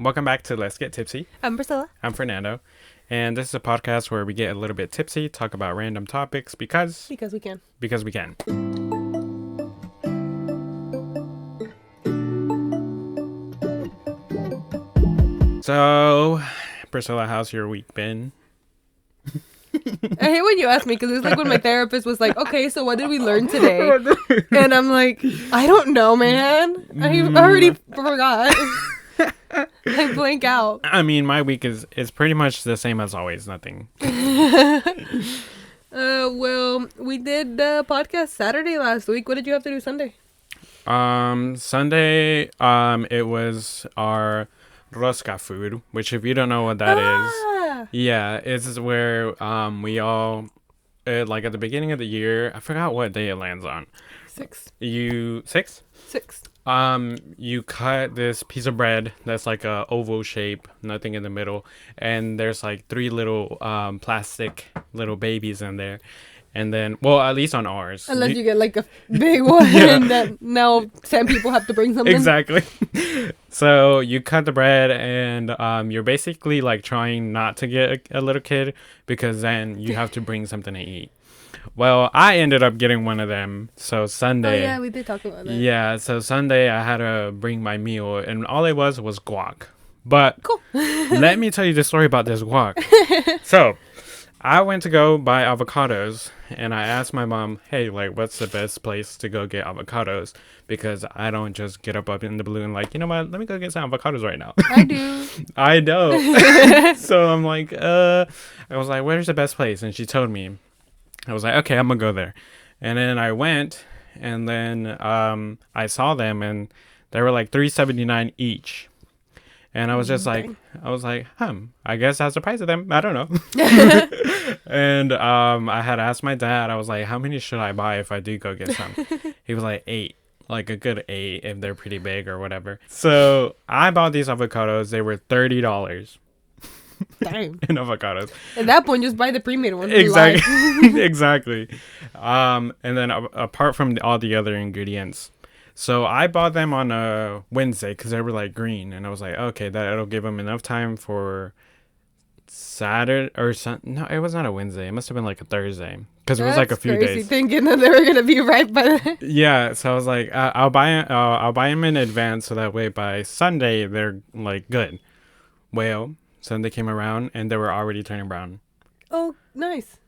Welcome back to Let's Get Tipsy. I'm Priscila. I'm Fernando. And this is a podcast where we get a little bit tipsy, talk about random topics because we can. Because we can. So, Priscilla, how's your week been? I hate when you ask me because it's like when my therapist was like, okay, so what did we learn today? And I'm like, I don't know, man. I already forgot. I blank out. I mean, my week is pretty much the same as always, nothing. Well, we did the podcast Saturday last week. What did you have to do Sunday? Sunday, it was our rosca food, which if you don't know what that is, yeah, it's where we all like at the beginning of the year, I forgot what day it lands on. 6. You 6? 6. You cut this piece of bread that's like a oval shape, nothing in the middle, and there's like 3 little plastic little babies in there. And then, well, at least on ours. Unless you get like a big one that now 10 people have to bring something. Exactly. So you cut the bread and you're basically like trying not to get a little kid because then you have to bring something to eat. Well, I ended up getting one of them. So Sunday. Oh, yeah, we did talk about that. Yeah, so Sunday I had to bring my meal and all it was guac. But cool. Let me tell you the story about this guac. So I went to go buy avocados and I asked my mom, hey, like, what's the best place to go get avocados? Because I don't just get up in the blue and like, you know what, let me go get some avocados right now. I do. I don't. So I'm like, I was like, where's the best place? And she told me. I was like, okay, I'm going to go there. And then I went and then I saw them and they were like $3.79 each. And I was just like, I guess that's the price of them. I don't know. And I had asked my dad, I was like, how many should I buy if I do go get some? He was like 8, like a good 8 if they're pretty big or whatever. So I bought these avocados. They were $30. Damn. In avocados. At that point, just buy the pre-made one. Exactly. Exactly. And then apart from all the other ingredients. So I bought them on a Wednesday because they were like green. And I was like, okay, that'll give them enough time for Saturday or Sunday. No, it was not a Wednesday. It must have been like a Thursday because it was like a few days. Thinking that they were going to be right by then. Yeah. So I was like, I'll buy them in advance so that way by Sunday they're like good. Well, Sunday came around and they were already turning brown. Oh, nice.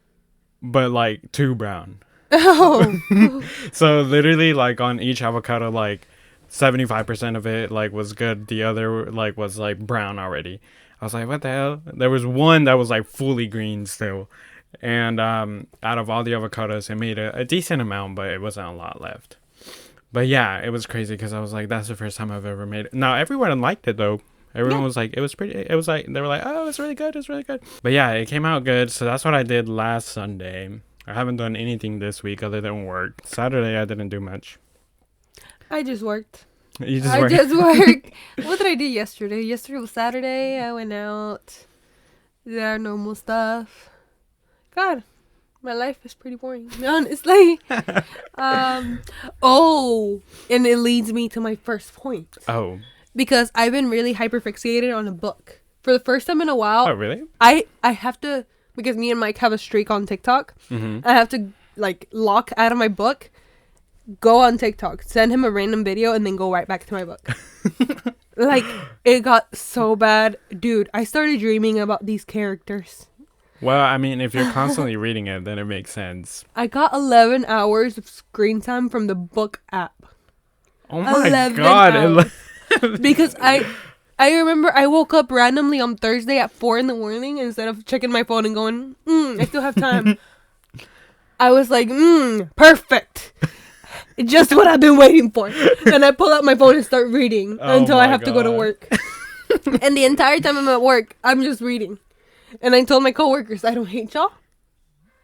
But like too brown. Oh. So literally like on each avocado like 75% of it like was good, the other like was like brown already. I was like, what the hell? There was one that was like fully green still, and out of all the avocados it made a decent amount, but it wasn't a lot left. But yeah, it was crazy because I was like, that's the first time I've ever made it. Now everyone liked it though. Everyone was like, it was like they were like, oh, it's really good, but yeah, it came out good. So that's what I did last Sunday. I haven't done anything this week other than work. Saturday, I didn't do much. I just worked. You just worked? I just worked. What did I do yesterday? Yesterday was Saturday. I went out. Did our normal stuff. God, my life is pretty boring, honestly. Oh, and it leads me to my first point. Oh. Because I've been really hyperfixated on a book. For the first time in a while. Oh, really? I have to... Because me and Mike have a streak on TikTok. Mm-hmm. I have to, like, lock out of my book, go on TikTok, send him a random video, and then go right back to my book. Like, it got so bad. Dude, I started dreaming about these characters. Well, I mean, if you're constantly reading it, then it makes sense. I got 11 hours of screen time from the book app. Oh my God. Because I remember I woke up randomly on Thursday at 4 a.m. instead of checking my phone and going, I still have time. I was like, perfect. Just what I've been waiting for. And I pull out my phone and start reading until I have to go to work. And the entire time I'm at work, I'm just reading. And I told my coworkers, I don't hate y'all,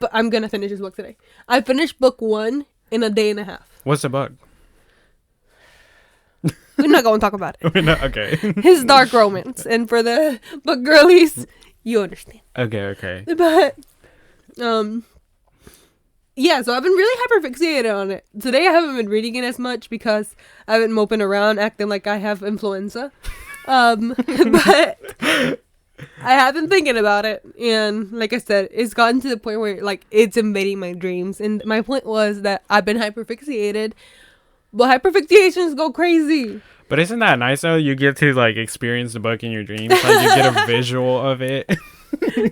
but I'm going to finish this book today. I finished book 1 in a day and a half. What's the book? We're not going to talk about it. Okay. His dark romance. And for the book girlies, you understand. Okay. But, yeah, so I've been really hyperfixated on it. Today I haven't been reading it as much because I've been moping around acting like I have influenza. But I have been thinking about it, and like I said, it's gotten to the point where like it's invading my dreams. And my point was that I've been hyperfixated, but hyperfixations go crazy. But isn't that nice though? You get to like experience the book in your dreams. Like you get a visual of it.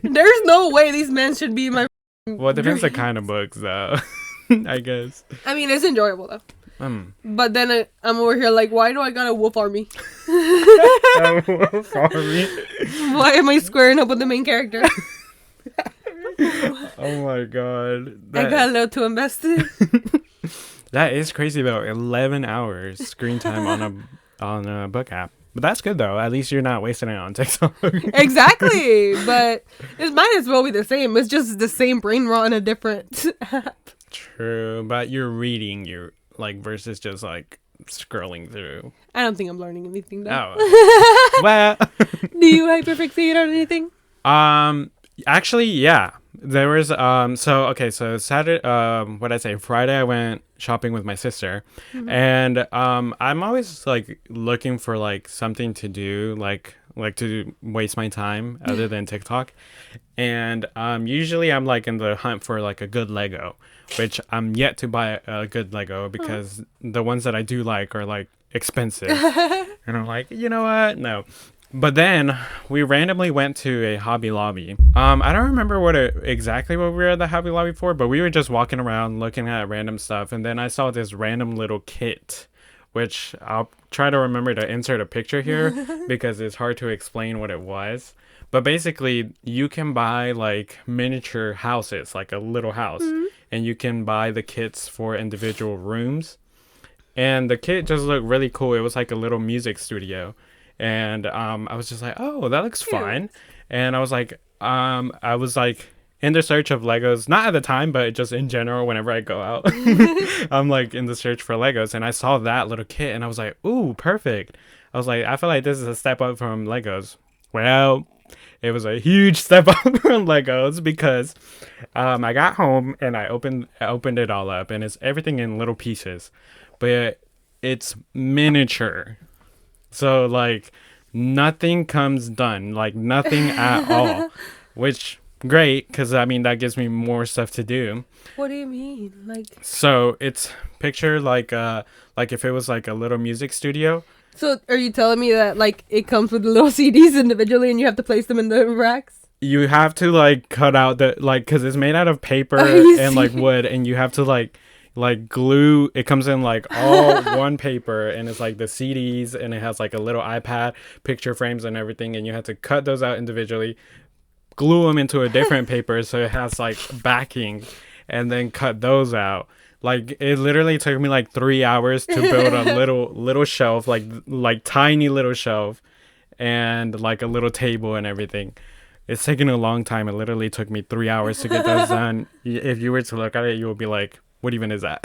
There's no way these men should be my. Well, it depends the kind of books though. I guess. I mean, it's enjoyable though. But then I'm over here like, why do I got a wolf army? A wolf army. Why am I squaring up with the main character? Oh my god. I got a little too invested. That is crazy though. 11 hours screen time on a book app. But that's good though. At least you're not wasting it on TikTok. Exactly. But it might as well be the same. It's just the same brain rot in a different app. True, but you're reading your like versus just like scrolling through. I don't think I'm learning anything though. Oh. Well. Do you hyperfixate on anything? Actually, yeah. There was so Saturday, what I say, Friday I went shopping with my sister. Mm-hmm. And I'm always like looking for like something to do, like to waste my time other than TikTok. And usually I'm like in the hunt for like a good Lego, which I'm yet to buy a good Lego because the ones that I do like are like expensive. And I'm like, you know what? No. But then we randomly went to a Hobby Lobby. I don't remember exactly what we were at the Hobby Lobby for, but we were just walking around looking at random stuff. And then I saw this random little kit, which I'll try to remember to insert a picture here because it's hard to explain what it was. But basically, you can buy like miniature houses, like a little house, and you can buy the kits for individual rooms. And the kit just looked really cool. It was like a little music studio. And I was just like, oh, that looks fun. And I was like in the search of Legos, not at the time, but just in general, whenever I go out, I'm like in the search for Legos. And I saw that little kit and I was like, ooh, perfect. I was like, I feel like this is a step up from Legos. Well, it was a huge step up from Legos because I got home and I opened it all up and it's everything in little pieces, but it's miniature. So, like, nothing comes done. Like, nothing at all. Which, great, because, I mean, that gives me more stuff to do. What do you mean? Like... So, it's picture, like if it was, like, a little music studio. So, are you telling me that, like, it comes with little CDs individually and you have to place them in the racks? You have to, like, cut out the... Like, because it's made out of paper and, like, wood. And you have to, like glue. It comes in like all one paper and it's like the CDs and it has like a little iPad picture frames and everything, and you have to cut those out individually, glue them into a different paper so it has like backing, and then cut those out. Like it literally took me like 3 hours to build a little shelf, like tiny little shelf, and like a little table and everything. It's taken a long time. It literally took me 3 hours to get that done. If you were to look at it, you would be like, what even is that?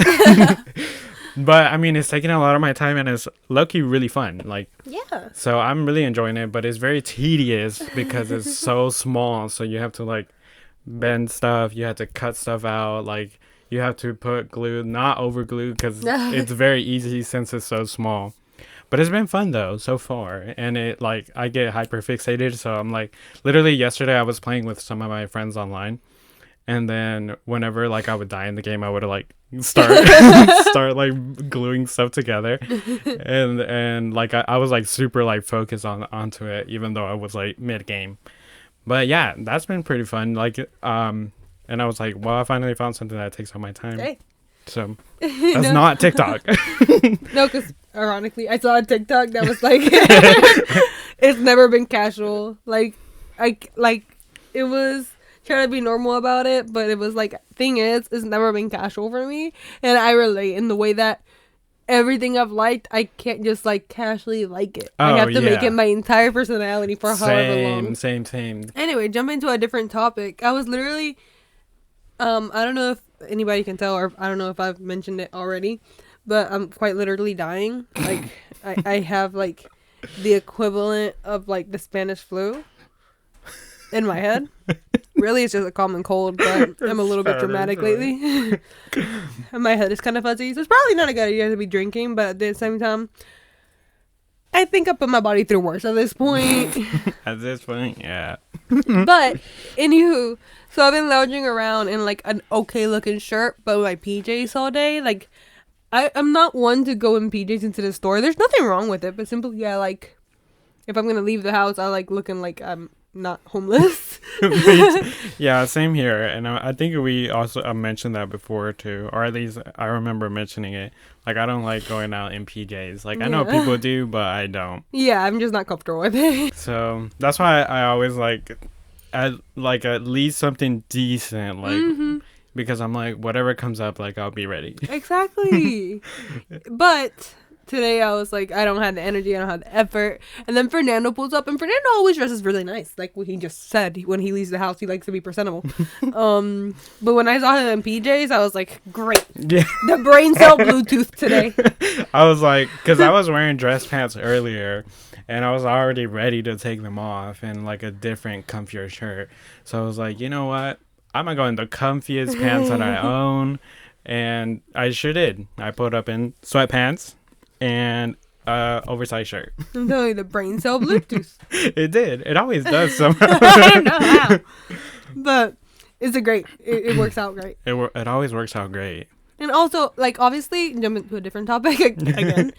But I mean, it's taking a lot of my time and it's low-key really fun. Like, yeah. So I'm really enjoying it, but it's very tedious because it's so small. So you have to like bend stuff. You have to cut stuff out. Like you have to put glue, not over glue, because it's very easy since it's so small. But it's been fun though so far, and it like I get hyper fixated. So I'm like, literally yesterday I was playing with some of my friends online. And then whenever like I would die in the game, I would like start like gluing stuff together, and like I was like super like focused onto it, even though I was like mid game. But yeah, that's been pretty fun. Like and I was like, well, I finally found something that takes up my time. Okay. So that's not TikTok. No, because ironically, I saw a TikTok that was like, it's never been casual. Like it was. Try to be normal about it, but it was like, thing is, it's never been casual for me, and I relate in the way that everything I've liked, I can't just like casually like it. I have to make it my entire personality for however long. Same. Anyway, jump into a different topic. I was literally, I don't know if anybody can tell, or I don't know if I've mentioned it already, but I'm quite literally dying. Like, I have like the equivalent of like the Spanish flu in my head. Really, it's just a common cold, but I'm a little bit dramatic lately. And my head is kind of fuzzy, so it's probably not a good idea to be drinking, but at the same time, I think I put my body through worse at this point. At this point, yeah. But, anywho, so I've been lounging around in, like, an okay-looking shirt, but with my PJs all day. Like, I'm not one to go in PJs into the store. There's nothing wrong with it, but simply, yeah, like, if I'm gonna leave the house, I like looking like I'm not homeless. Yeah, same here. And I think we also mentioned that before, too. Or at least I remember mentioning it. Like, I don't like going out in PJs. Like, I know people do, but I don't. Yeah, I'm just not comfortable with it. So that's why I always at least something decent, like, because I'm like, whatever comes up, like, I'll be ready. Exactly. But today I was like, I don't have the energy, I don't have the effort. And then Fernando pulls up, and Fernando always dresses really nice. Like what he just said, when he leaves the house, he likes to be presentable. But when I saw him in PJs, I was like, great. Yeah. The brain cell Bluetooth today. I was like, because I was wearing dress pants earlier, and I was already ready to take them off in like a different, comfier shirt. So I was like, you know what? I'm going to go in the comfiest pants that I own. And I sure did. I put up in sweatpants and oversized shirt. I'm telling you, the brain cell Bluetooth. It did. It always does somehow. I don't know how. But it's it works out great. It always works out great. And also, like, obviously, jumping to a different topic again.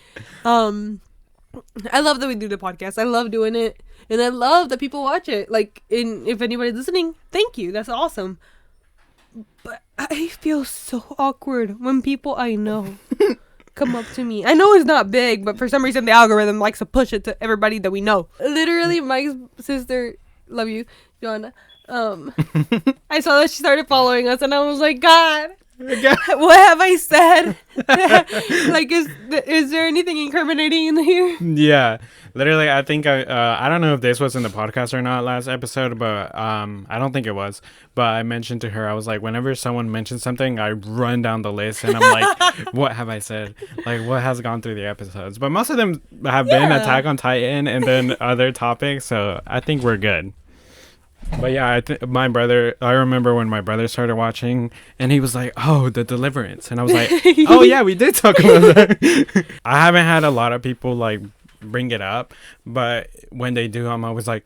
I love that we do the podcast. I love doing it. And I love that people watch it. Like, if anybody's listening, thank you. That's awesome. But I feel so awkward when people I know come up to me. I know it's not big, but for some reason the algorithm likes to push it to everybody that we know. Literally, Mike's sister, love you, Joanna. I saw that she started following us, and I was like, God, what have I said? Like, is there anything incriminating in here? Yeah, literally, I think I don't know if this was in the podcast or not last episode, but I don't think it was. But I mentioned to her, I was like, whenever someone mentions something, I run down the list, and I'm like, what have I said? Like, what has gone through the episodes? But most of them have been Attack on Titan and then other topics, so I think we're good. But yeah, I remember when my brother started watching, and he was like, oh, The Deliverance. And I was like, oh yeah, we did talk about that. I haven't had a lot of people like bring it up, but when they do, I'm always like,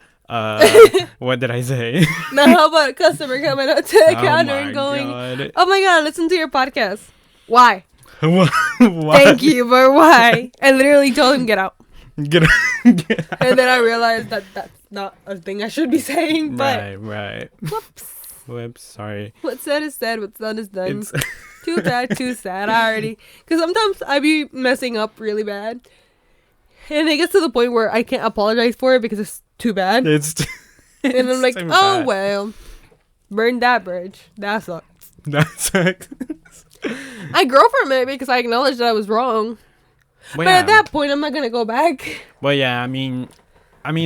what did I say? Now how about a customer coming up to the counter and going, oh my God, listen to your podcast. Why? What? Thank you, but why? I literally told him, get out. Get out. And then I realized that that's not a thing I should be saying, but right. Whoops, sorry. What's said is said, what's done is done. Too bad, too sad. Because sometimes I be messing up really bad, and it gets to the point where I can't apologize for it because it's too bad. And I'm like, oh bad. Well, burn that bridge. That sucks. I grow from it because I acknowledge that I was wrong. Well, but at that point, I'm not gonna go back. Well, yeah, I mean,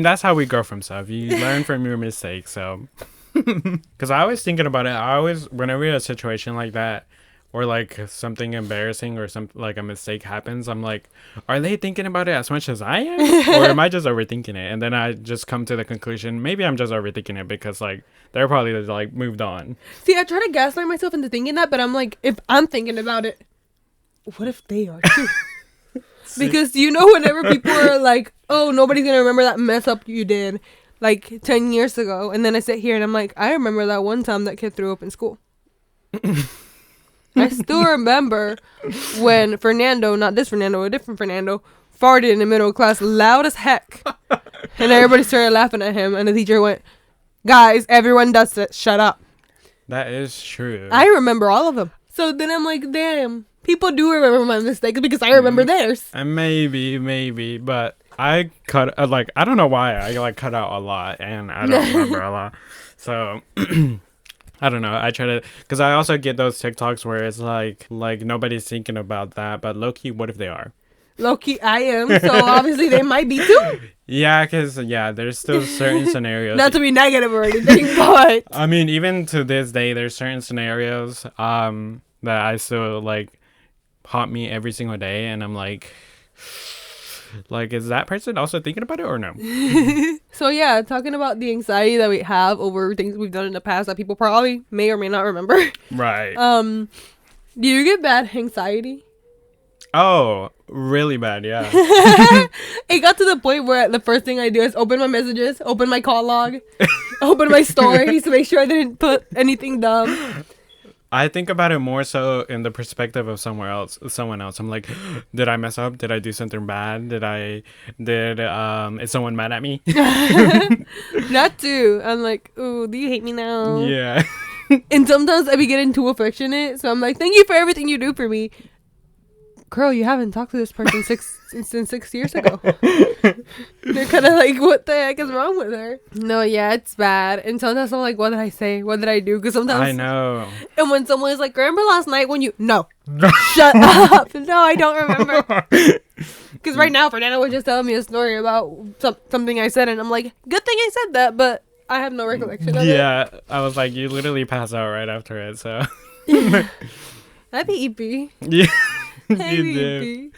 that's how we grow from stuff. You learn from your mistakes. So, because I was thinking about it, whenever you're in a situation like that, or like something embarrassing or like a mistake happens, I'm like, are they thinking about it as much as I am, or am I just overthinking it? And then I just come to the conclusion, maybe I'm just overthinking it because like they're probably like moved on. See, I try to gaslight myself into thinking that, but I'm like, if I'm thinking about it, what if they are too? Because whenever people are like, oh, nobody's gonna remember that mess up you did like 10 years ago, and then I sit here and I'm like, I remember that one time that kid threw up in school. I still remember when Fernando, not this Fernando, a different Fernando, farted in the middle of class loud as heck, and everybody started laughing at him, and the teacher went, guys, everyone does it, shut up. That is true. I remember all of them. So then I'm like, damn, people do remember my mistakes because I remember theirs. And maybe, but I cut, I don't know why, I cut out a lot, and I don't remember a lot. So, I don't know, I try to, because I also get those TikToks where it's like nobody's thinking about that, but low-key, what if they are? Low-key, I am, so obviously they might be too. Yeah, because, there's still certain scenarios. Not to be negative or anything, but... I mean, even to this day, there's certain scenarios that I still, haunt me every single day, and I'm like, is that person also thinking about it or no? So, yeah, talking about the anxiety that we have over things we've done in the past that people probably may or may not remember. Right. Do you get bad anxiety? Oh, really bad, yeah. It got to the point where the first thing I do is open my messages, open my call log, open my stories to make sure I didn't put anything dumb. I think about it more so in the perspective of someone else. I'm like, did I mess up? Did I do something bad? Is someone mad at me? That too. I'm like, ooh, do you hate me now? Yeah. And sometimes I be getting too affectionate, so I'm like, thank you for everything you do for me. Girl, you haven't talked to this person since 6 years ago. They're kind of like, what the heck is wrong with her? No, yeah, it's bad. And sometimes I'm like, what did I say? What did I do? Because sometimes I know. And when someone is like, remember last night when you... No. Shut up. No, I don't remember. Because right now, Fernando was just telling me a story about something I said. And I'm like, good thing I said that, but I have no recollection of it. Yeah. I was like, you literally passed out right after it, so... That'd be EP. Yeah. Hey, You do.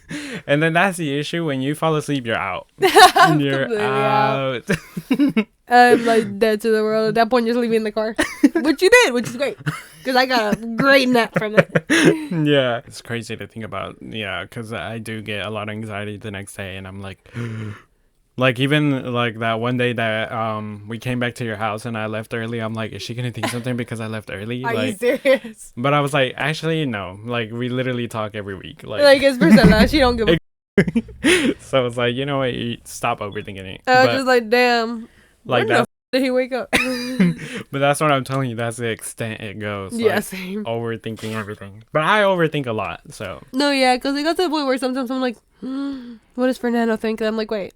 And then that's the issue. When you fall asleep, you're out. You're out. I'm like dead to the world. At that point, just leave me in the car. Which you did, which is great. Because I got a great nap from it. Yeah. It's crazy to think about. Yeah. Because I do get a lot of anxiety the next day. And I'm like... Like, even, like, that one day that we came back to your house and I left early, I'm like, is she going to think something because I left early? Are like, you serious? But I was like, actually, no. Like, we literally talk every week. Like it's Priscila. She don't give a... So it's like, you know what? Stop overthinking it. I was just like, damn. Like when that. did he wake up? But that's what I'm telling you. That's the extent it goes. Yeah, like, same. Overthinking everything. But I overthink a lot, so. No, yeah, because it got to the point where sometimes I'm like, what does Fernando think? And I'm like, wait.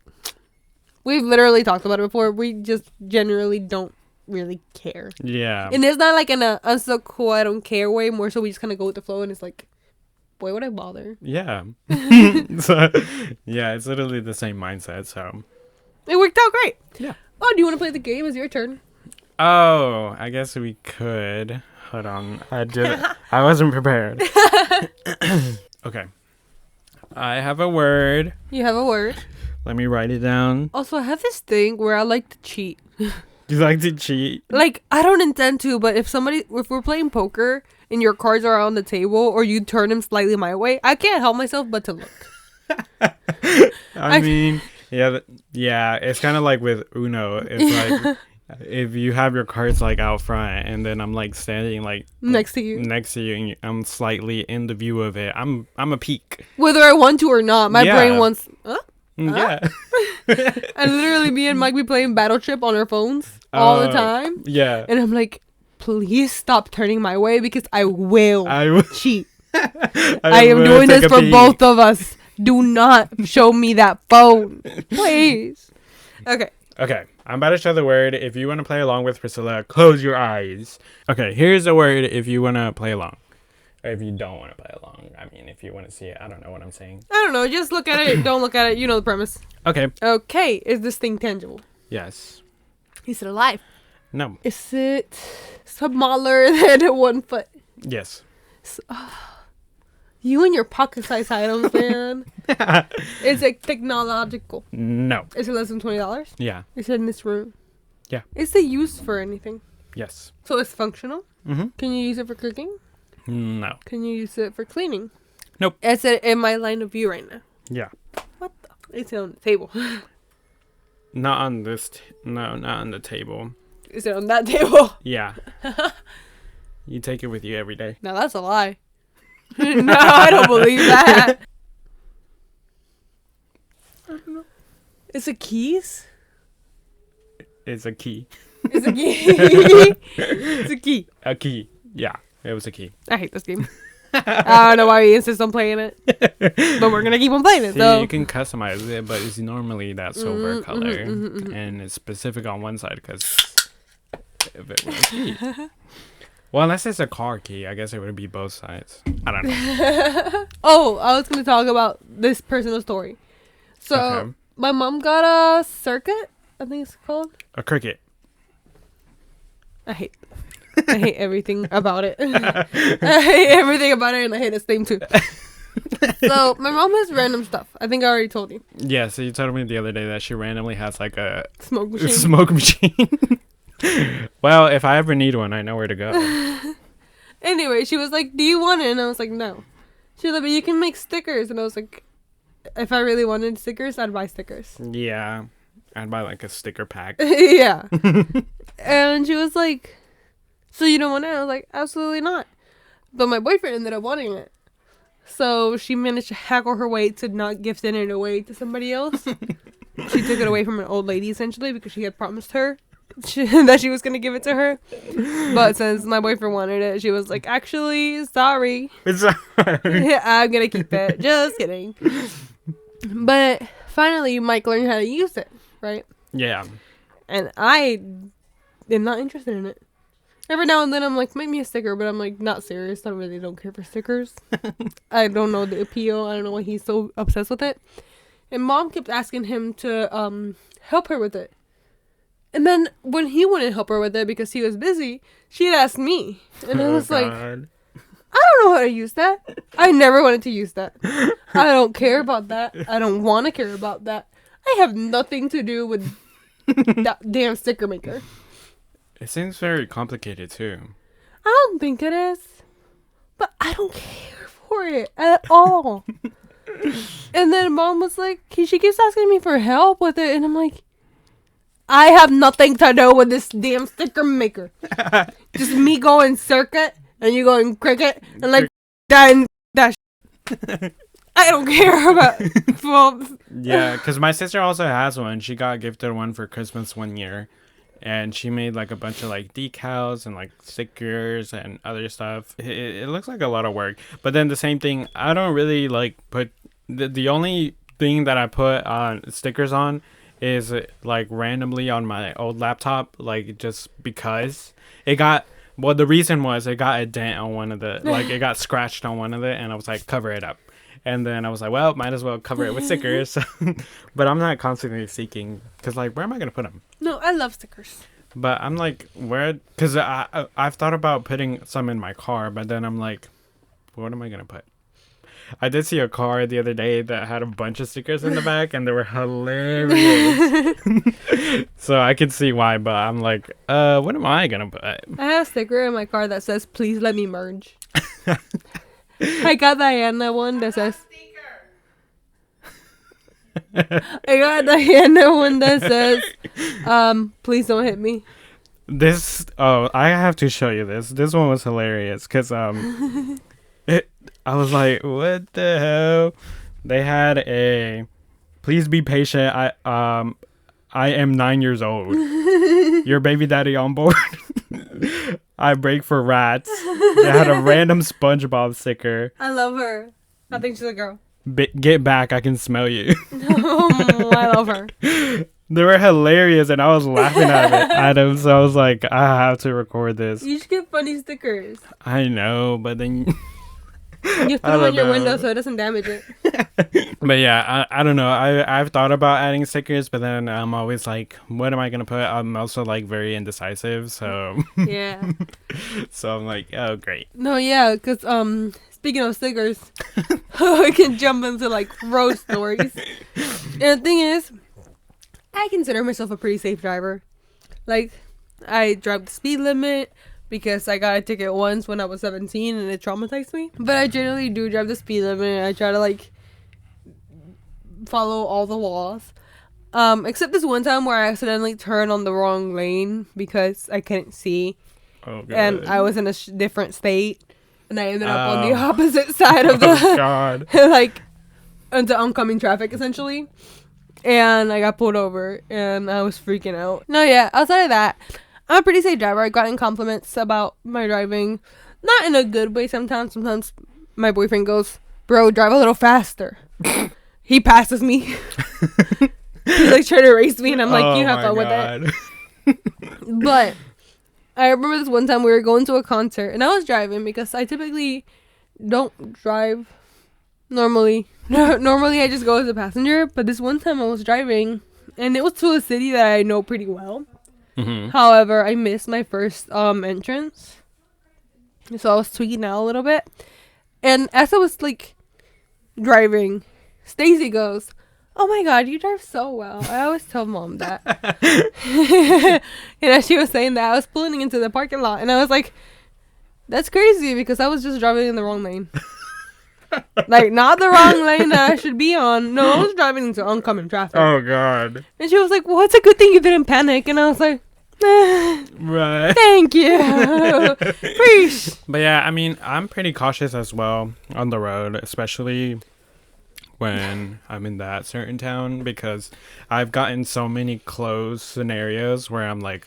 We've literally talked about it before. We just generally don't really care. Yeah. And it's not like in a I'm so cool, I don't care way. More so we just kind of go with the flow. And it's like, why would I bother? Yeah. So, yeah, it's literally the same mindset, so. It worked out great. Yeah. Oh, do you want to play the game? It's your turn. Oh, I guess we could. Hold on. I wasn't prepared. Okay. I have a word. You have a word. Let me write it down. Also, I have this thing where I like to cheat. You like to cheat? Like, I don't intend to, but if we're playing poker and your cards are on the table or you turn them slightly my way, I can't help myself but to look. I mean, yeah, it's kind of like with Uno. It's like if you have your cards like out front and then I'm like standing like next to you and I'm slightly in the view of it. I'm a peek. Whether I want to or not, my brain wants. Yeah. And literally, me and Mike be playing Battle Trip on our phones all the time. Yeah. And I'm like, please stop turning my way because I will cheat. I am doing this for both of us. Do not show me that phone, please. Okay. I'm about to show the word. If you want to play along with Priscilla, close your eyes. Okay, here's the word if you want to play along. Or if you don't want to play along. I mean, if you want to see it, I don't know what I'm saying. I don't know. Just look at it. Don't look at it. You know the premise. Okay. Okay. Is this thing tangible? Yes. Is it alive? No. Is it smaller than 1 foot? Yes. You and your pocket-sized items, man. Is it technological? No. Is it less than $20? Yeah. Is it in this room? Yeah. Is it used for anything? Yes. So it's functional? Mm-hmm. Can you use it for cooking? No. Can you use it for cleaning? Nope. Is it in my line of view right now? Yeah. What the? It's on the table. Not on this. No, not on the table. Is it on that table? Yeah. You take it with you every day. Now that's a lie. No, I don't believe that. I don't know. Is it keys? It's a key. It's a key. It's a key. A key. Yeah, it was a key. I hate this game. I don't know why we insist on playing it. But we're going to keep on playing it, See, you can customize it, but it's normally that silver color. And it's specific on one side because if it was a key. Well, unless it's a car key, I guess it would be both sides. I don't know. Oh, I was going to talk about this personal story. So, my mom got a circuit, I think it's called. A cricket. I hate everything about it. I hate everything about it, and I hate its name too. So, my mom has random stuff. I think I already told you. Yeah, so you told me the other day that she randomly has like a smoke machine. Smoke machine. Well, if I ever need one, I know where to go. Anyway, she was like, do you want it? And I was like, no. She was like, but you can make stickers. And I was like, if I really wanted stickers, I'd buy stickers. Yeah. I'd buy like a sticker pack. Yeah. And she was like, so you don't want it? I was like, absolutely not. But my boyfriend ended up wanting it. So she managed to haggle her way to not gifting it away to somebody else. She took it away from an old lady, essentially, because she had promised her that she was going to give it to her. But since my boyfriend wanted it, she was like, actually, sorry. I'm going to keep it. Just kidding. But finally, Mike learned how to use it, right? Yeah. And I am not interested in it. Every now and then I'm like, make me a sticker, but I'm like, not serious. I really don't care for stickers. I don't know the appeal. I don't know why he's so obsessed with it. And Mom kept asking him to help her with it. And then when he wouldn't help her with it because he was busy, she'd ask me. And I was like, I don't know how to use that. I never wanted to use that. I don't care about that. I don't want to care about that. I have nothing to do with that damn sticker maker. It seems very complicated too. I don't think it is. But I don't care for it at all. And then Mom was like, she keeps asking me for help with it. And I'm like, I have nothing to do with this damn sticker maker. Just me going circuit and you going cricket and like that I don't care about. Well, yeah, because my sister also has one. She got gifted one for Christmas one year. And she made like a bunch of like decals and like stickers and other stuff. It looks like a lot of work. But then the same thing, I don't really like put the only thing that I put on stickers on is like randomly on my old laptop, like just because it got, well, the reason was it got a dent on one of the, like it got scratched on one of it, and I was like, cover it up. And then I was like, well, might as well cover it with stickers. But I'm not constantly seeking, because like, where am I going to put them? No, I love stickers. But I'm like, where, because I've thought about putting some in my car, but then I'm like, what am I going to put? I did see a car the other day that had a bunch of stickers in the back, and they were hilarious. So I could see why, but I'm like, what am I going to put? I have a sticker in my car that says, please let me merge. I got Diana one that says, I got Diana one that says, please don't hit me. I have to show you this. This one was hilarious, because, I was like, what the hell? They had a, please be patient. I am 9 years old. Your baby daddy on board. I break for rats. They had a random SpongeBob sticker. I love her. I think she's a girl. Get back, I can smell you. Oh, I love her. They were hilarious, and I was laughing at them. So I was like, I have to record this. You should get funny stickers. I know, but then you put them on your window so it doesn't damage it. But yeah, I don't know. I've thought about adding stickers, but then I'm always like, what am I gonna put? I'm also like very indecisive, so yeah. So I'm like, oh great. No, yeah, because speaking of stickers, we can jump into like road stories. And the thing is, I consider myself a pretty safe driver. Like, I drive the speed limit because I got a ticket once when I was 17 and it traumatized me. But I generally do drive the speed limit. I try to like follow all the laws. Except this one time where I accidentally turned on the wrong lane because I couldn't see. Oh, God. And I was in a different state. And I ended up on the opposite side of the... Oh, God. like, into oncoming traffic, essentially. And I got pulled over. And I was freaking out. No, yeah. Outside of that, I'm a pretty safe driver. I gotten compliments about my driving. Not in a good way sometimes. Sometimes my boyfriend goes, bro, drive a little faster. He passes me. He's like trying to race me. And I'm like, you have fun with that. But I remember this one time we were going to a concert. And I was driving because I typically don't drive normally. Normally I just go as a passenger. But this one time I was driving. And it was to a city that I know pretty well. Mm-hmm. However, I missed my first entrance, so I was tweaking out a little bit. And as I was like driving, Stacy goes, "Oh my God, you drive so well." I always tell Mom that. And as she was saying that, I was pulling into the parking lot, and I was like, "That's crazy," because I was just driving in the wrong lane. Like, not the wrong lane that I should be on. No, I was driving into oncoming traffic. Oh, God. And she was like, well, it's a good thing you didn't panic. And I was like, Right. thank you. Preach. But yeah, I mean, I'm pretty cautious as well on the road, especially when I'm in that certain town, because I've gotten so many close scenarios where I'm like,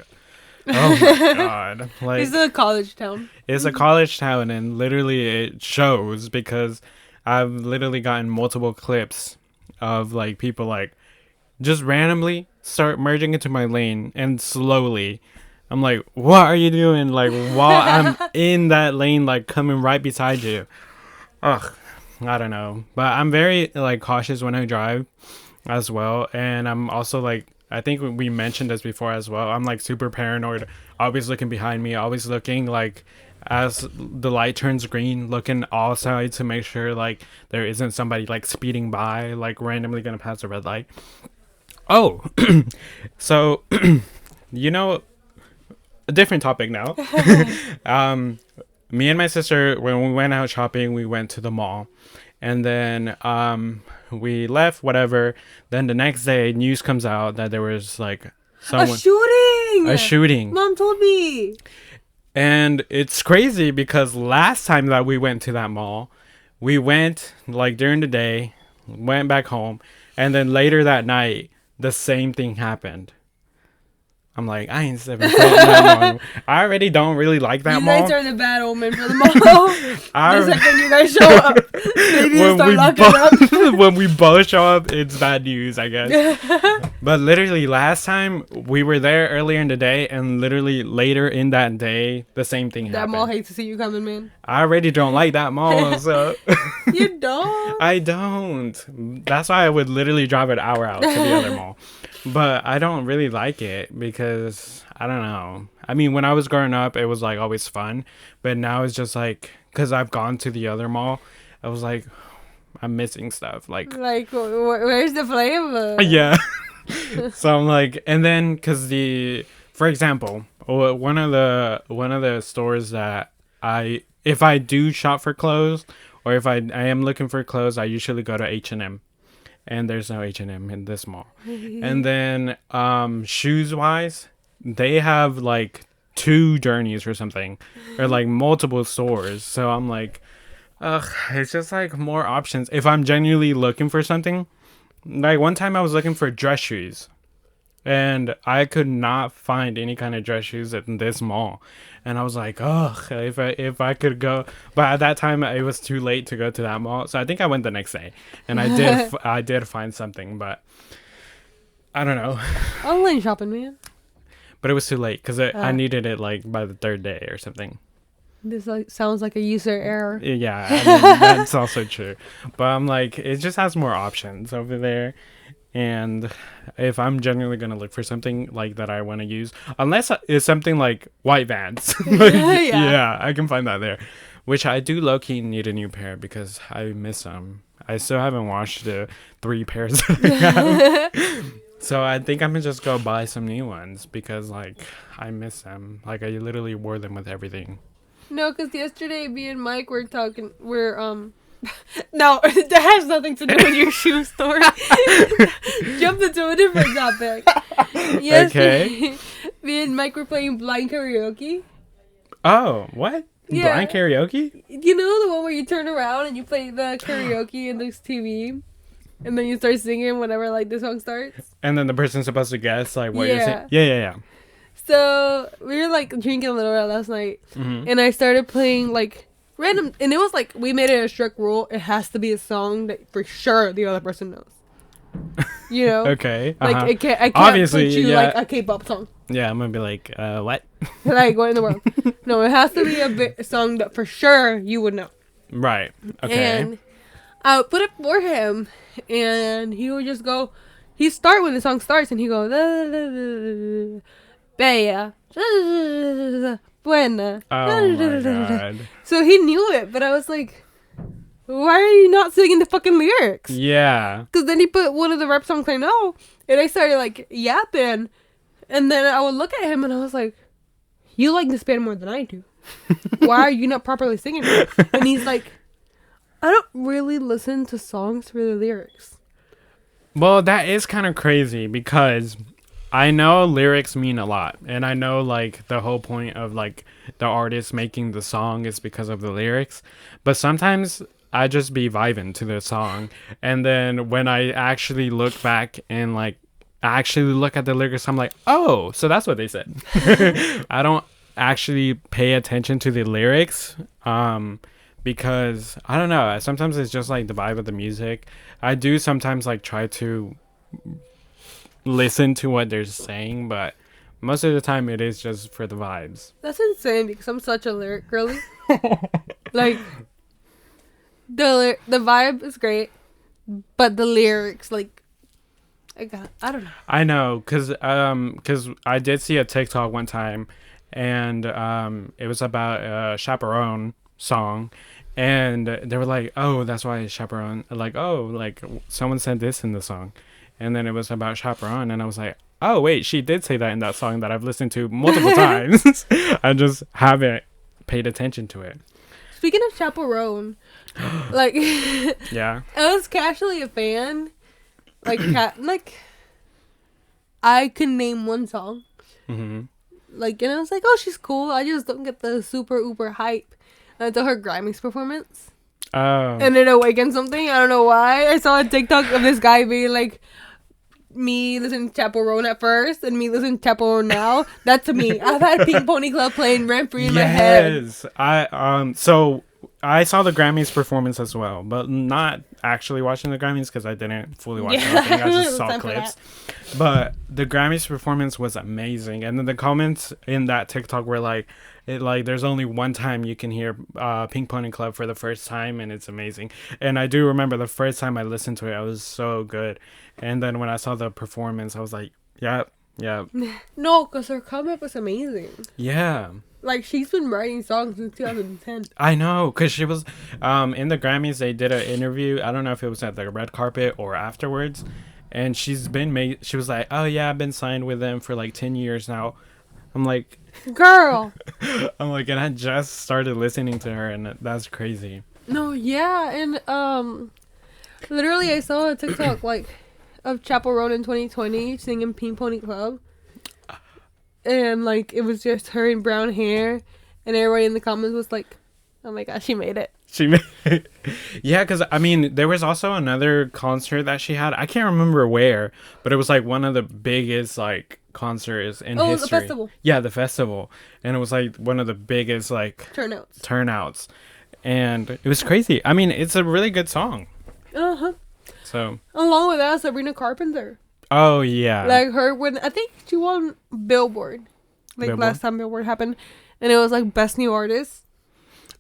oh my God. Like, It's a college town. it's a college town, and literally it shows, because I've literally gotten multiple clips of like people like just randomly start merging into my lane, and slowly I'm like, what are you doing? Like, while I'm in that lane, like coming right beside you. Ugh, I don't know. But I'm very like cautious when I drive as well. And I'm also like, I think we mentioned this before as well. I'm like super paranoid, always looking behind me, always looking like as the light turns green, looking all sides to make sure like there isn't somebody like speeding by, like randomly gonna pass a red light. Oh, so, you know, a different topic now. Me and my sister, when we went out shopping, we went to the mall. And then we left, whatever. Then the next day, news comes out that there was like someone... A shooting. Mom told me. And it's crazy because last time that we went to that mall, we went like during the day, went back home. And then later that night, the same thing happened. I'm like, I ain't stepping foot in that mall. I already don't really like that mall. You guys are the bad omen for the mall. The second you guys show up, they need to start locking up. When we both show up, it's bad news, I guess. But literally last time, we were there earlier in the day, and literally later in that day, the same thing happened. That mall hates to see you coming, man. I already don't like that mall, so... You don't? I don't. That's why I would literally drive an hour out to the other mall. But I don't really like it because, I don't know. I mean, when I was growing up, it was like always fun. But now it's just like, because I've gone to the other mall, I was like, I'm missing stuff. Like where's the flavor? Yeah. So I'm like, and then because for example, one of the stores that if I do shop for clothes, or if I am looking for clothes, I usually go to H&M. And there's no H&M in this mall. And then shoes wise, they have like 2 journeys or something, or like multiple stores. So I'm like, ugh, it's just like more options. If I'm genuinely looking for something, like one time I was looking for dress shoes, and I could not find any kind of dress shoes in this mall. And I was like, ugh, if I could go. But at that time, it was too late to go to that mall. So I think I went the next day. And I did find something, but I don't know. Online shopping, man. But it was too late because I needed it like by the 3rd day or something. This sounds like a user error. Yeah, I mean, that's also true. But I'm like, it just has more options over there. And if I'm genuinely going to look for something like that I want to use, unless it's something like white Vans, yeah, I can find that there, which I do low-key need a new pair because I miss them. I still haven't washed the 3 pairs that I have. So I think I'm going to just go buy some new ones because like I miss them. Like I literally wore them with everything. No, because yesterday me and Mike were talking, no, that has nothing to do with your shoe story. Jumped into a different topic. Okay. Me and Mike were playing blind karaoke. Oh, what? Yeah. Blind karaoke? You know the one where you turn around and you play the karaoke in this TV? And then you start singing whenever like the song starts? And then the person's supposed to guess like what you're saying? Yeah. So we were like drinking a little bit last night. Mm-hmm. And I started playing like random, and it was like we made it a strict rule. It has to be a song that for sure the other person knows. You know? Okay. Like I can't obviously put you like a K-pop song. Yeah, I'm gonna be like, what? Like what in the world? No, it has to be a song that for sure you would know. Right. Okay. And I would put it for him, and he would just go. He start when the song starts, and he go, Bella. Buena. Oh my God. So he knew it, but I was like, why are you not singing the fucking lyrics? Yeah. Because then he put one of the rap songs I know, and I started like yapping, and then I would look at him and I was like, you like this band more than I do. Why are you not properly singing it? And he's like, I don't really listen to songs for the lyrics. Well, that is kind of crazy because I know lyrics mean a lot, and I know like the whole point of like the artist making the song is because of the lyrics, but sometimes I just be vibing to the song, and then when I actually look back and like actually look at the lyrics, I'm like, oh, so that's what they said. I don't actually pay attention to the lyrics, because I don't know. Sometimes it's just like the vibe of the music. I do sometimes like try to listen to what they're saying, but most of the time it is just for the vibes. That's insane because I'm such a lyric girly. Like the vibe is great, but the lyrics, like, I don't know. I know, cause I did see a TikTok one time, and it was about a Chaperone song, and they were like, oh, that's why Chaperone, like, oh, like someone said this in the song, and then it was about Chaperone, and I was like, oh wait, she did say that in that song that I've listened to multiple times. I just haven't paid attention to it. Speaking of Chaperone, like, Yeah. I was casually a fan. Like, I can name one song. Mm-hmm. Like, and I was like, oh, she's cool. I just don't get the super uber hype until her Grammys performance. Oh. And it awakened something. I don't know why. I saw a TikTok of this guy being like, me listening to Chaperone at first and me listening to Chaperone now. That's me. I've had Pink Pony Club playing rent free in my head. Yes. So I saw the Grammys performance as well, but not actually watching the Grammys because I didn't fully watch anything. I just saw clips. But the Grammys performance was amazing. And then the comments in that TikTok were like, there's only one time you can hear Pink Pony Club for the first time, and it's amazing. And I do remember the first time I listened to it, it was so good. And then when I saw the performance, I was like, yeah. No, because her comeback was amazing. Yeah. Like, she's been writing songs since 2010. I know, because she was in the Grammys, they did an interview. I don't know if it was at the red carpet or afterwards. And she was like, oh yeah, I've been signed with them for like 10 years now. I'm like, girl. I'm like, and I just started listening to her, and that's crazy. No, yeah, and literally I saw a TikTok like of Chaperone in 2020 singing Pink Pony Club, and like it was just her in brown hair, and everybody in the comments was like, oh my gosh, she made it. She made it. Yeah, because I mean, there was also another concert that she had. I can't remember where, but it was like one of the biggest like concerts in history. The festival. Yeah, the festival, and it was like one of the biggest like turnouts, and it was crazy. I mean, it's a really good song. So along with that, Sabrina Carpenter. Oh yeah. Like her when I think she won Billboard, last time Billboard happened, and it was like Best New Artist.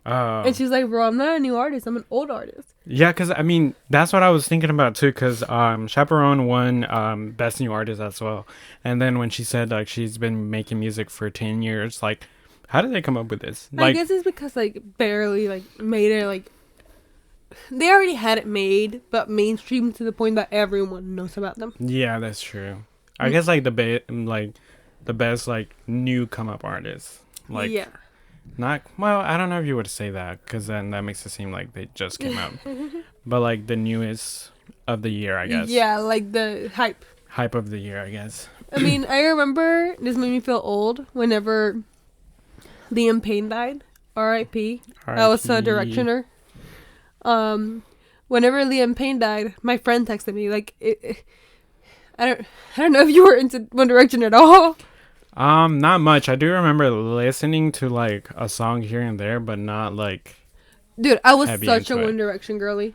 Oh. And she's like, bro, I'm not a new artist. I'm an old artist. Yeah, because, I mean, that's what I was thinking about, too, because Chaperone won Best New Artist as well. And then when she said, like, she's been making music for 10 years, like, how did they come up with this? I guess it's because, like, barely, like, made it, like, they already had it made, but mainstream to the point that everyone knows about them. Yeah, that's true. I guess, like, the best, like, new come-up artist. Like, yeah. Not, well, I don't know if you would say that, because then that makes it seem like they just came out. But, like, the newest of the year, I guess. Yeah, like the hype. Hype of the year, I guess. I mean, I remember, this made me feel old, whenever Liam Payne died. R.I.P. I was a directioner. Whenever Liam Payne died, my friend texted me, like, I don't know if you were into One Direction at all. Not much. I do remember listening to like a song here and there, but not like. Dude, I was such a One Direction girly.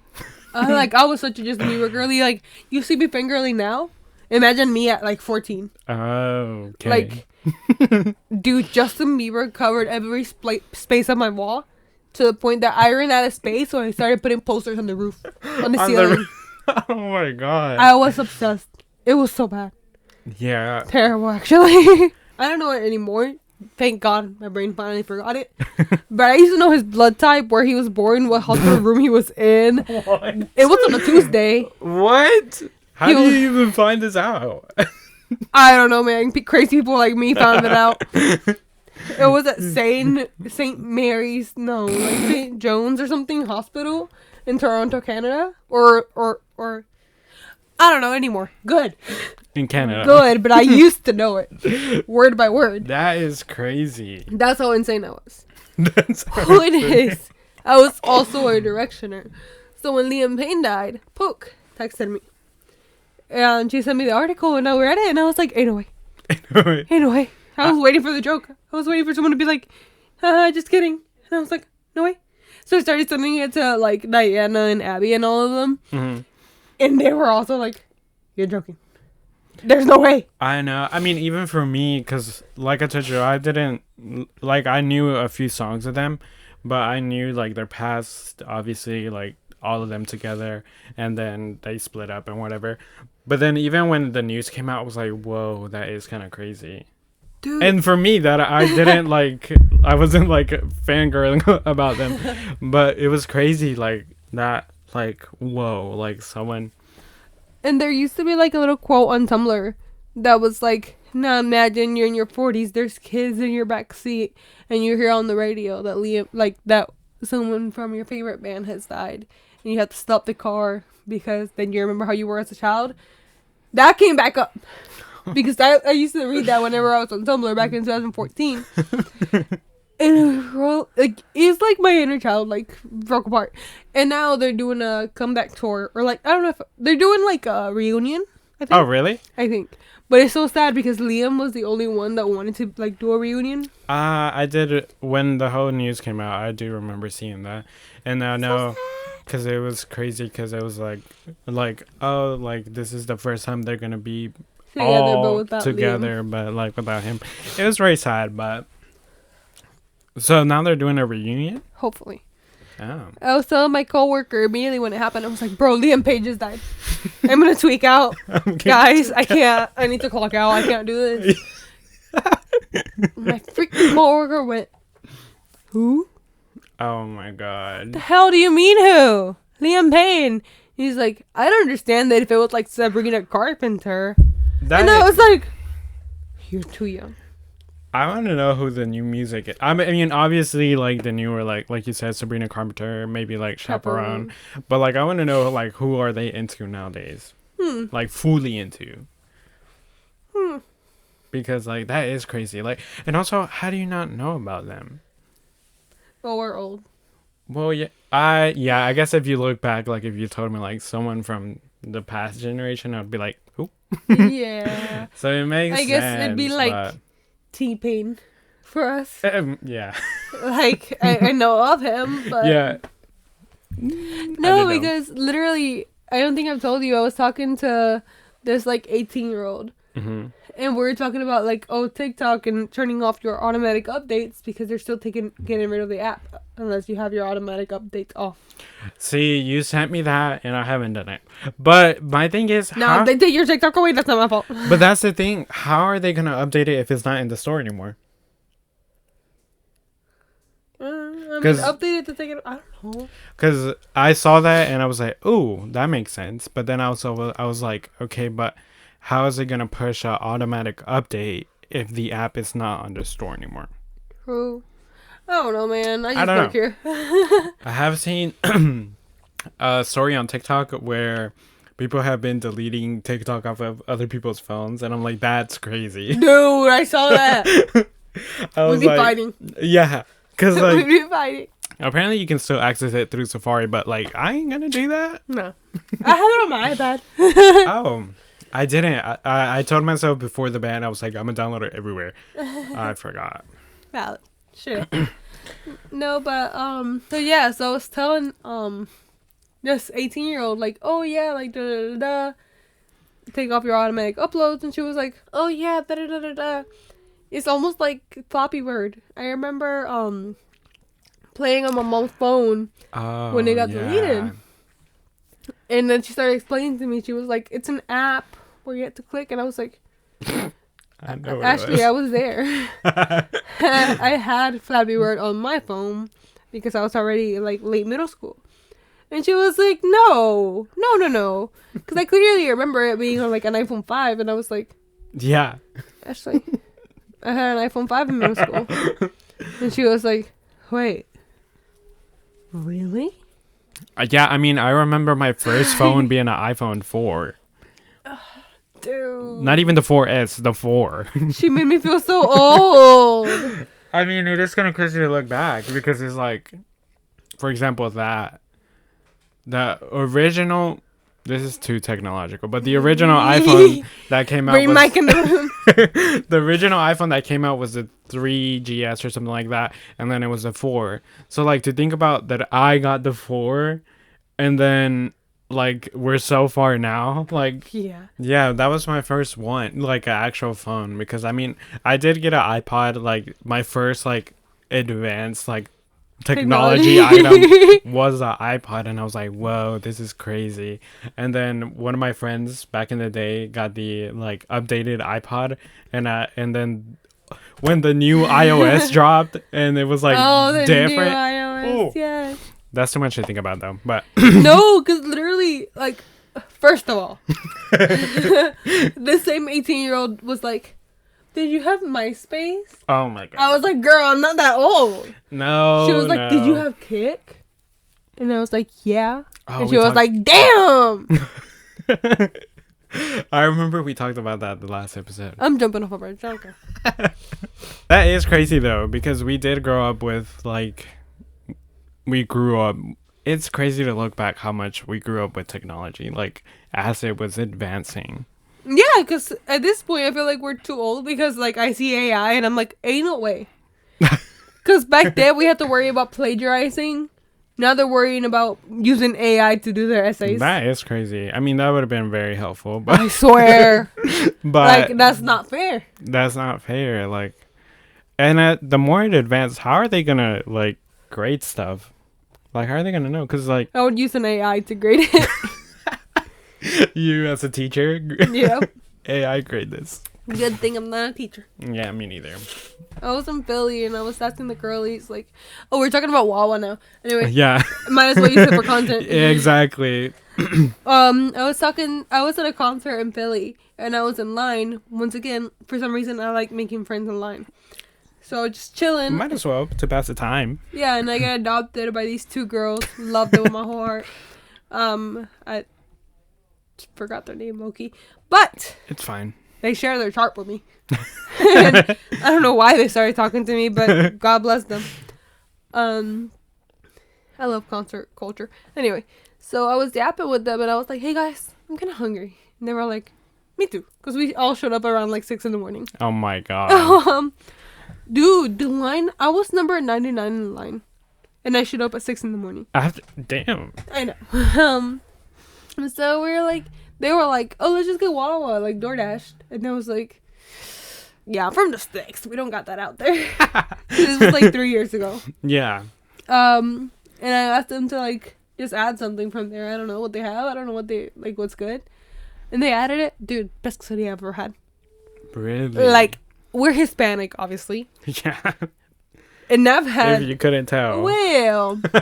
I was such a Justin Bieber girly. Like, you see me fangirling now? Imagine me at like 14. Oh, okay. Like, dude, Justin Bieber covered every space on my wall to the point that I ran out of space, so I started putting posters on the roof, on the ceiling. Oh my god. I was obsessed. It was so bad. Yeah. Terrible, actually. I don't know it anymore. Thank God my brain finally forgot it. But I used to know his blood type, where he was born, what hospital room he was in. What? It was on a Tuesday. What? How do you even find this out? I don't know, man. Crazy people like me found it out. It was at St. Mary's, St. John's or something hospital. in Toronto, Canada, or I don't know anymore. Good. In Canada. Good, but I used to know it word by word. That is crazy. That's how insane I was. That's Oh, it is. I was also a directioner. So when Liam Payne died, Poke texted me. And she sent me the article and I read it and I was like, ain't no way. Ain't no way. I was waiting for the joke. I was waiting for someone to be like, haha, just kidding. And I was like, no way. So I started sending it to like Diana and Abby and all of them. Mm-hmm. And they were also like, you're joking. There's no way. I know. I mean, even for me, because like I told you, I didn't, like, I knew a few songs of them, but I knew, like, their past, obviously, like, all of them together, and then they split up and whatever. But then even when the news came out, I was like, whoa, that is kind of crazy. Dude. And for me, that I didn't, like, I wasn't, like, fangirling about them, but it was crazy, like, that, like, whoa, like, someone... And there used to be like a little quote on Tumblr that was like, now imagine you're in your 40s, there's kids in your back seat, and you hear on the radio that Liam, like that someone from your favorite band has died, and you have to stop the car because then you remember how you were as a child. That came back up because I used to read that whenever I was on Tumblr back in 2014. And like it's like my inner child like broke apart, and now they're doing a comeback tour, or like I don't know if they're doing like a reunion. I think. Oh, really? I think, but it's so sad because Liam was the only one that wanted to like do a reunion. I did when the whole news came out. I do remember seeing that, and I know because it was crazy because it was like oh, like this is the first time they're gonna be all together, but like without him. It was very sad, but. So now they're doing a reunion? Hopefully. Oh. I was telling my coworker immediately when it happened, I was like, bro, Liam Page just died. I'm going to tweak out. Guys, I can't. I need to clock out. I can't do this. My freaking coworker went, who? Oh my god. The hell do you mean who? Liam Payne. He's like, I don't understand that if it was like Sabrina Carpenter. And I was like, you're too young. I want to know who the new music is. I mean, obviously, like, the newer, like you said, Sabrina Carpenter, maybe, like, Chaperone. But, like, I want to know, like, who are they into nowadays? Like, fully into. Because, like, that is crazy. Like, and also, how do you not know about them? Well, we're old. Well, yeah. I guess if you look back, like, if you told me, like, someone from the past generation, I'd be like, who? Yeah. So it makes sense. I guess it'd be, like... T-Pain for us. Yeah. Like, I know of him, but... Yeah. No, because literally, I don't think I've told you, I was talking to this, like, 18-year-old. Mm-hmm. And we were talking about, like, TikTok and turning off your automatic updates because they're still getting rid of the app unless you have your automatic updates off. See, you sent me that, and I haven't done it. But my thing is... No, they take your TikTok away. That's not my fault. But that's the thing. How are they going to update it if it's not in the store anymore? Update it to take it... I don't know. Because I saw that, and I was like, ooh, that makes sense. But then I was like, okay, but how is it going to push an automatic update if the app is not on the store anymore? True. I don't know, man. I just work here. I have seen a story on TikTok where people have been deleting TikTok off of other people's phones, and I'm like, that's crazy. Dude, I saw that. We'd be fighting. Yeah, because like we'd be fighting. Apparently, you can still access it through Safari, but like, I ain't gonna do that. No, I have it on my iPad. Oh, I didn't. I told myself before the ban, I was like, I'm gonna download it everywhere. I forgot. Valid. Shit. No, but so yeah, so I was telling this 18-year-old like, oh yeah, like da da da da, take off your automatic uploads, and she was like, oh yeah, da da da da da. It's almost like Flappy Bird. I remember playing on my mom's phone when it got deleted, and then she started explaining to me. She was like, it's an app where you have to click, and I was like. I was there. I had Flappy Bird on my phone because I was already like late middle school, and she was like, "No, because I clearly remember it being on like an iPhone 5, and I was like, "Yeah, Ashley, I had an iPhone 5 in middle school," and she was like, "Wait, really?" Yeah, I mean, I remember my first phone being an iPhone 4. Dude. Not even the 4S, the 4. She made me feel so old. I mean, it is kind of crazy to look back because it's like, for example, the original. This is too technological, but the original iPhone that came out Bring Mike in the room. the original iPhone that came out was the 3GS or something like that, and then it was the 4. So like to think about that, I got the 4, and then like we're so far now. Like yeah, that was my first one, like an actual phone. Because I mean, I did get an iPod, like my first like advanced like technology item was an iPod, and I was like, whoa, this is crazy. And then one of my friends back in the day got the like updated iPod, and then when the new iOS dropped and it was like the different. new iOS, yes. That's too much to think about though. But no, because literally, like, first of all, the same 18-year-old was like, did you have MySpace? Oh my god. I was like, girl, I'm not that old. No. She was like, did you have Kick? And I was like, yeah. Oh, and she was like, damn. I remember we talked about that the last episode. I'm jumping off a bridge. I don't care. That is crazy though, because we did grow up with like, we grew up. It's crazy to look back how much we grew up with technology, like as it was advancing. Yeah, because at this point, I feel like we're too old because, like, I see AI and I'm like, ain't no way. Because back then, we had to worry about plagiarizing. Now they're worrying about using AI to do their essays. That is crazy. I mean, that would have been very helpful. But I swear. but like, that's not fair. That's not fair. Like, and the more it advanced, how are they going to, like, grade stuff? Like, how are they going to know? Because, like... I would use an AI to grade it. You as a teacher? Yeah. AI grade this. Good thing I'm not a teacher. Yeah, me neither. I was in Philly and I was asking the girlies, like, oh, we're talking about Wawa now. Anyway. Yeah. Might as well use it for content. Yeah, exactly. I was at a concert in Philly and I was in line. Once again, for some reason, I like making friends in line. So just chilling. Might as well to pass the time. Yeah, and I got adopted by these two girls. Loved it with my whole heart. I forgot their name, Loki. But it's fine. They share their chart with me. I don't know why they started talking to me, but God bless them. I love concert culture. Anyway, so I was yapping with them and I was like, hey guys, I'm kind of hungry. And they were like, me too. Because we all showed up around like 6 a.m. Oh my God. Dude, the line, I was number 99 in the line. And I showed up at 6 a.m. Damn. I know. And so they were like, oh, let's just get Wawa, like DoorDash. And I was like, yeah, I'm from the sticks. We don't got that out there. This was like 3 years ago. Yeah. And I asked them to like just add something from there. I don't know what they have. I don't know what they like. What's good? And they added it, dude. Best quesadilla I've ever had. Really? Like, we're Hispanic, obviously. Yeah. And I've had. If you couldn't tell. Well, I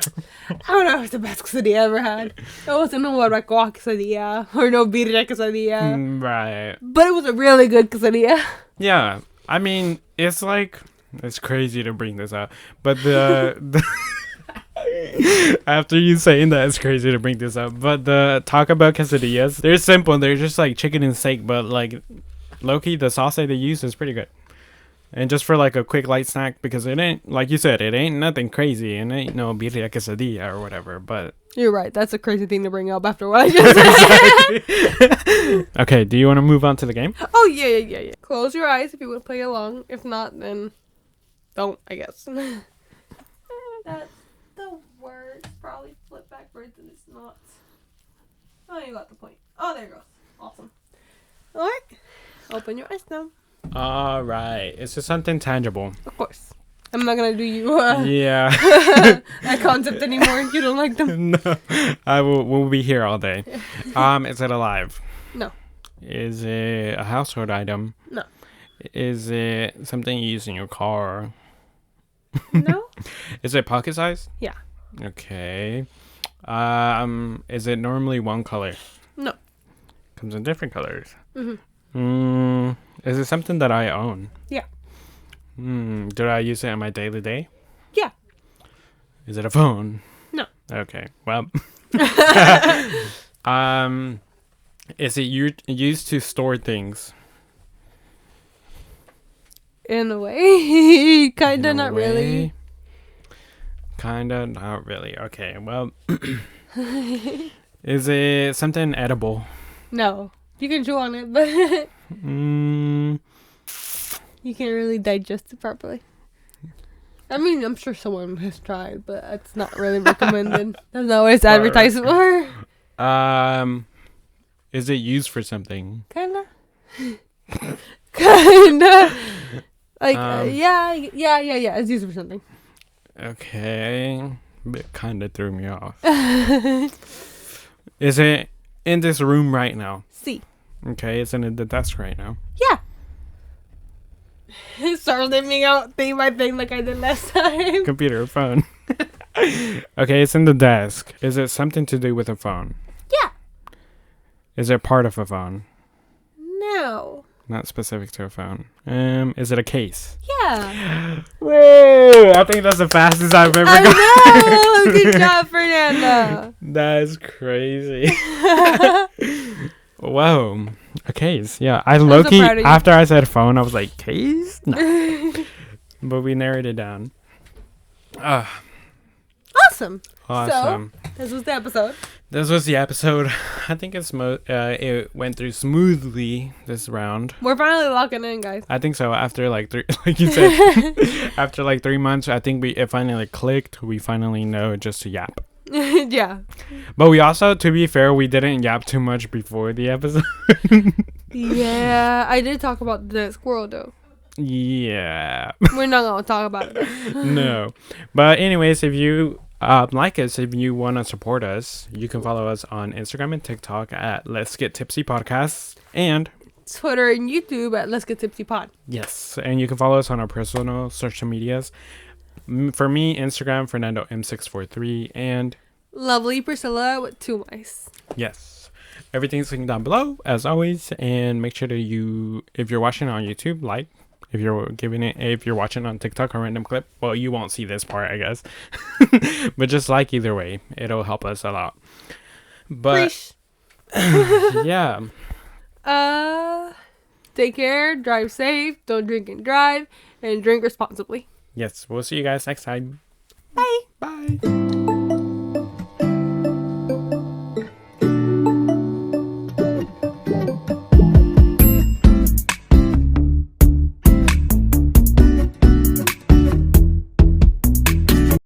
don't know if it's the best quesadilla I ever had. It wasn't no barbacoa quesadilla or no birria quesadilla. Right. But it was a really good quesadilla. Yeah. I mean, it's like, it's crazy to bring this up, but the after you saying that, it's crazy to bring this up, but the Taco Bell quesadillas, they're simple. They're just like chicken and steak, but like low-key, the sauce that they use is pretty good. And just for like a quick light snack, because it ain't, like you said, it ain't nothing crazy, and it ain't no birria quesadilla or whatever, but... You're right. That's a crazy thing to bring up after what I just said. Okay, do you want to move on to the game? Oh, yeah. Close your eyes if you want to play along. If not, then don't, I guess. That's the words. Probably flip backwards and it's not. Oh, you got the point. Oh, there it goes. Awesome. All right. Open your eyes now. All right. It's just something tangible. Of course. I'm not going to do you yeah. that concept anymore. You don't like them? No. We'll be here all day. Is it alive? No. Is it a household item? No. Is it something you use in your car? No. Is it pocket size? Yeah. Okay. Is it normally one color? No. Comes in different colors. Mm-hmm. Is it something that I own? Yeah. Do I use it in my daily day? Yeah. Is it a phone? No. Okay. Well. Is it used to store things? In a way. Kinda, In a not really. way? Kinda, not really. Okay, well. Is it something edible? No. You can chew on it, but Mm, you can't really digest it properly. I mean, I'm sure someone has tried, but it's not really recommended. That's not what it's advertised for. Is it used for something? Kinda. Kinda. Like, Um, yeah. It's used for something. Okay. It kind of threw me off. Is it in this room right now? See. Okay, it's in the desk right now. Yeah. Start naming out thing by thing like I did last time. Computer or phone. Okay, it's in the desk. Is it something to do with a phone? Yeah. Is it part of a phone? No. Not specific to a phone. Is it a case? Yeah. Whoa! I think that's the fastest I've ever gone. I know. Good job, Fernando. That's crazy. Whoa. A case. Yeah. I low-key, so proud of you. after I said phone, I was like, case? No. But we narrowed it down. Awesome. Awesome. So, this was the episode. This was the episode. I think it went through smoothly this round. We're finally locking in, guys. I think so. After like 3, like you said, after like 3 months, I think it finally clicked. We finally know just to yap. Yeah. But we also, to be fair, we didn't yap too much before the episode. Yeah, I did talk about the squirrel though. Yeah. We're not gonna talk about it. No. But anyways, if you like us, if you want to support us, you can follow us on Instagram and TikTok at Let's Get Tipsy Podcasts. And Twitter and YouTube at Let's Get Tipsy Pod. yes, and you can follow us on our personal social medias. For me, Instagram, Fernando M643, and Lovely Priscilla with 2 mice. yes, everything's linked down below as always. And make sure to if you're watching on YouTube, like. If you're watching on TikTok or random clip, well, you won't see this part, I guess. But just like either way, it'll help us a lot. But yeah. Take care, drive safe, don't drink and drive, and drink responsibly. Yes, we'll see you guys next time. Bye. Bye.